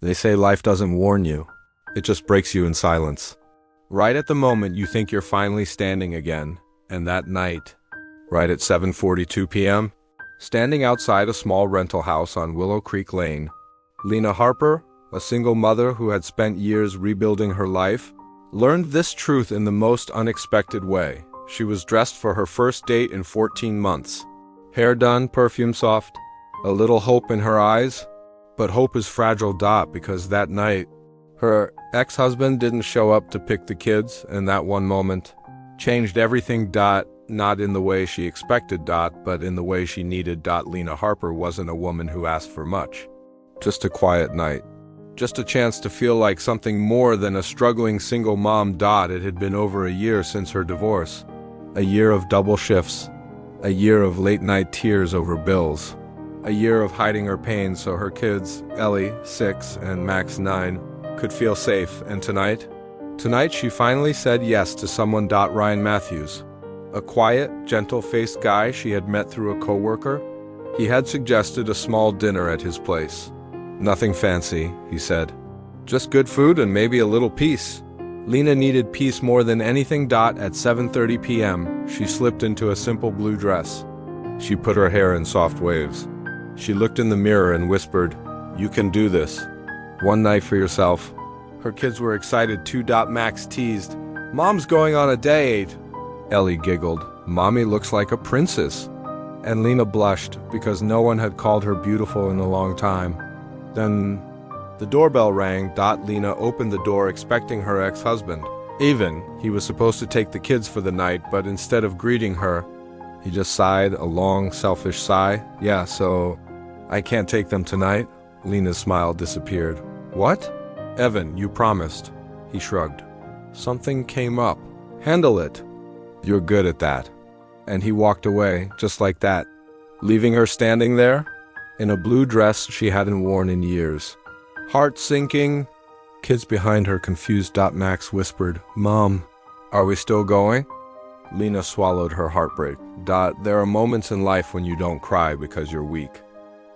They say life doesn't warn you. It just breaks you in silence. Right at the moment you think you're finally standing again, and that night, right at 7:42 p.m., standing outside a small rental house on Willow Creek Lane, Lena Harper, a single mother who had spent years rebuilding her life, learned this truth in the most unexpected way. She was dressed for her first date in 14 months. Hair done, perfume soft, a little hope in her eyes. But hope is fragile, because that night, her ex-husband didn't show up to pick the kids, and that one moment changed everything. Not in the way she expected, but in the way she needed. Lena Harper wasn't a woman who asked for much. Just a quiet night. Just a chance to feel like something more than a struggling single mom. It had been over a year since her divorce. A year of double shifts. A year of late-night tears over bills. A year of hiding her pain so her kids, Ellie, 6, and Max, 9, could feel safe. And tonight she finally said yes to someone. Ryan Matthews. A quiet, gentle-faced guy she had met through a coworker. He had suggested a small dinner at his place. Nothing fancy, he said. Just good food and maybe a little peace. Lena needed peace more than anything. At 7:30 p.m., she slipped into a simple blue dress. She put her hair in soft waves. She looked in the mirror and whispered, "You can do this. One night for yourself." Her kids were excited too. Max teased, "Mom's going on a date." Ellie giggled, "Mommy looks like a princess." And Lena blushed because no one had called her beautiful in a long time. Then the doorbell rang. Lena opened the door expecting her ex-husband. He was supposed to take the kids for the night, but instead of greeting her, he just sighed a long, selfish sigh. "Yeah, so I can't take them tonight." Lena's smile disappeared. "What?" "Evan, you promised." He shrugged. "Something came up. Handle it. You're good at that." And he walked away, just like that, leaving her standing there, in a blue dress she hadn't worn in years. Heart sinking. Kids behind her confused. Max whispered, "Mom, are we still going?" Lena swallowed her heartbreak. There are moments in life when you don't cry because you're weak.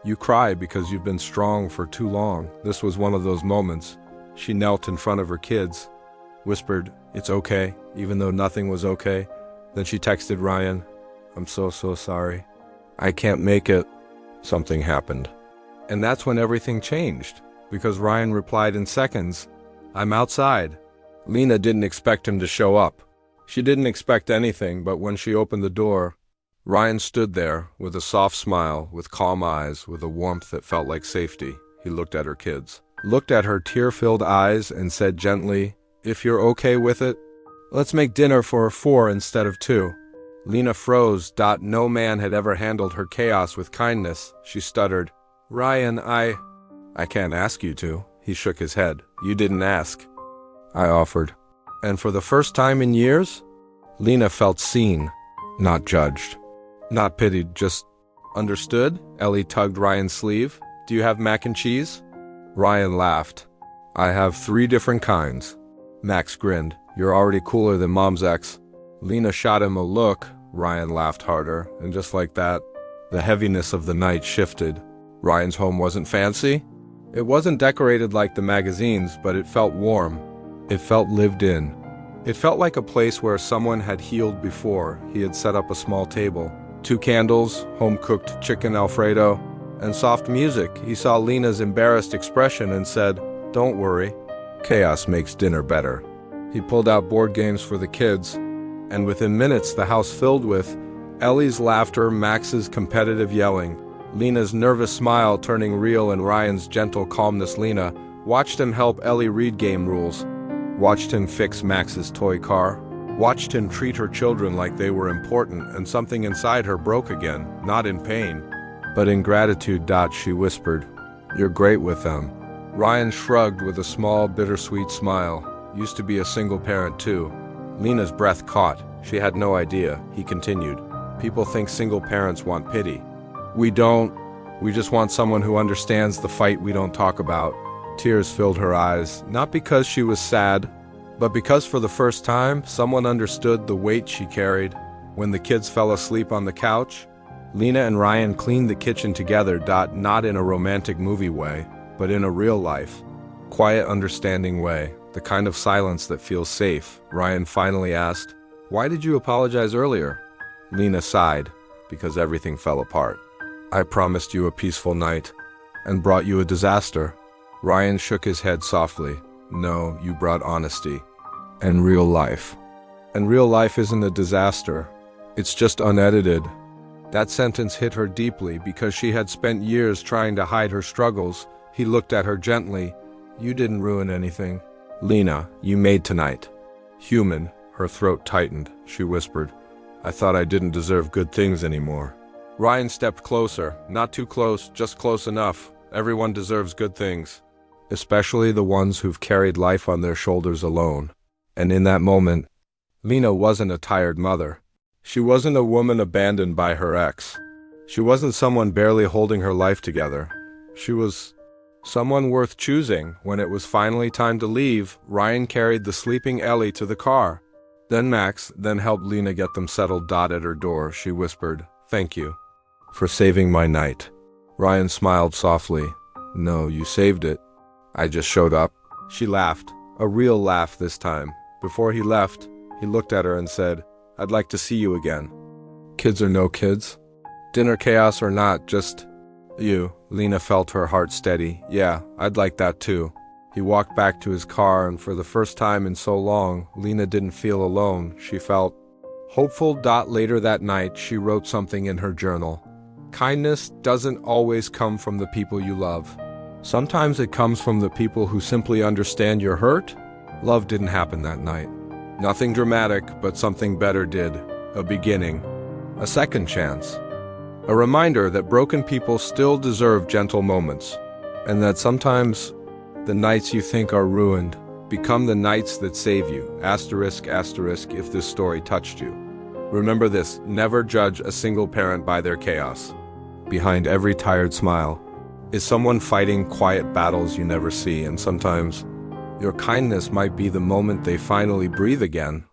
You cry because you've been strong for too long. This was one of those moments. She knelt in front of her kids, whispered, "It's okay," even though nothing was okay. Then she texted Ryan, "I'm so sorry. I can't make it." Something happened. And that's when everything changed, because Ryan replied in seconds, "I'm outside." Lena didn't expect him to show up. She didn't expect anything, but when she opened the door, Ryan stood there with a soft smile, with calm eyes, with a warmth that felt like safety. He looked at her kids, looked at her tear-filled eyes, and said gently, "If you're okay with it, let's make dinner for 4 instead of 2. Lena froze. No man had ever handled her chaos with kindness. She stuttered, "Ryan, I can't ask you to." He shook his head. "You didn't ask. I offered." And for the first time in years, Lena felt seen, not judged, not pitied, just understood. Ellie tugged Ryan's sleeve. "Do you have mac and cheese?" Ryan laughed. "I have 3 different kinds." Max grinned. "You're already cooler than Mom's ex." Lena shot him a look. Ryan laughed harder, and just like that, the heaviness of the night shifted. Ryan's home wasn't fancy. It wasn't decorated like the magazines, but it felt warm. It felt lived in. It felt like a place where someone had healed before. He had set up a small table, 2 candles, home-cooked chicken Alfredo, and soft music. He saw Lena's embarrassed expression and said, "Don't worry. Chaos makes dinner better." He pulled out board games for the kids, and within minutes the house filled with Ellie's laughter, Max's competitive yelling, Lena's nervous smile turning real, and Ryan's gentle calmness. Lena watched him help Ellie read game rules, watched him fix Max's toy car, watched him treat her children like they were important, and something inside her broke again, not in pain, but in gratitude. She whispered, "You're great with them." Ryan shrugged with a small, bittersweet smile. Used to be a single parent too. Lena's breath caught. She had no idea. He continued, "People think single parents want pity. We don't. We just want someone who understands the fight we don't talk about." Tears filled her eyes, not because she was sad, but because for the first time, someone understood the weight she carried. When the kids fell asleep on the couch, Lena and Ryan cleaned the kitchen together. Not in a romantic movie way, but in a real life. quiet, understanding way, the kind of silence that feels safe. Ryan finally asked, "Why did you apologize earlier?" Lena sighed, "Because everything fell apart. I promised you a peaceful night and brought you a disaster." Ryan shook his head softly. "No, you brought honesty and real life. And real life isn't a disaster. It's just unedited." That sentence hit her deeply because she had spent years trying to hide her struggles. He looked at her gently. "You didn't ruin anything, Lena. You made tonight human." Her throat tightened. She whispered, "I thought I didn't deserve good things anymore." Ryan stepped closer. Not too close, just close enough. Everyone deserves good things, especially the ones who've carried life on their shoulders alone. And in that moment, Lena wasn't a tired mother. She wasn't a woman abandoned by her ex. She wasn't someone barely holding her life together. She was someone worth choosing. When it was finally time to leave, Ryan carried the sleeping Ellie to the car. Then Max helped Lena get them settled. At her door, she whispered, "Thank you for saving my night." Ryan smiled softly. "No, you saved it. I just showed up." She laughed, a real laugh this time. Before he left, he looked at her and said, "I'd like to see you again. Kids or no kids. Dinner chaos or not, just you." Lena felt her heart steady. "Yeah, I'd like that too." He walked back to his car, and for the first time in so long, Lena didn't feel alone. She felt hopeful. Later that night, she wrote something in her journal. "Kindness doesn't always come from the people you love. Sometimes it comes from the people who simply understand your hurt." Love didn't happen that night. Nothing dramatic, but something better did. A beginning. A second chance. A reminder that broken people still deserve gentle moments. And that sometimes the nights you think are ruined become the nights that save you. Asterisk, asterisk, if this story touched you. Remember this, never judge a single parent by their chaos. Behind every tired smile is someone fighting quiet battles you never see, and sometimes your kindness might be the moment they finally breathe again.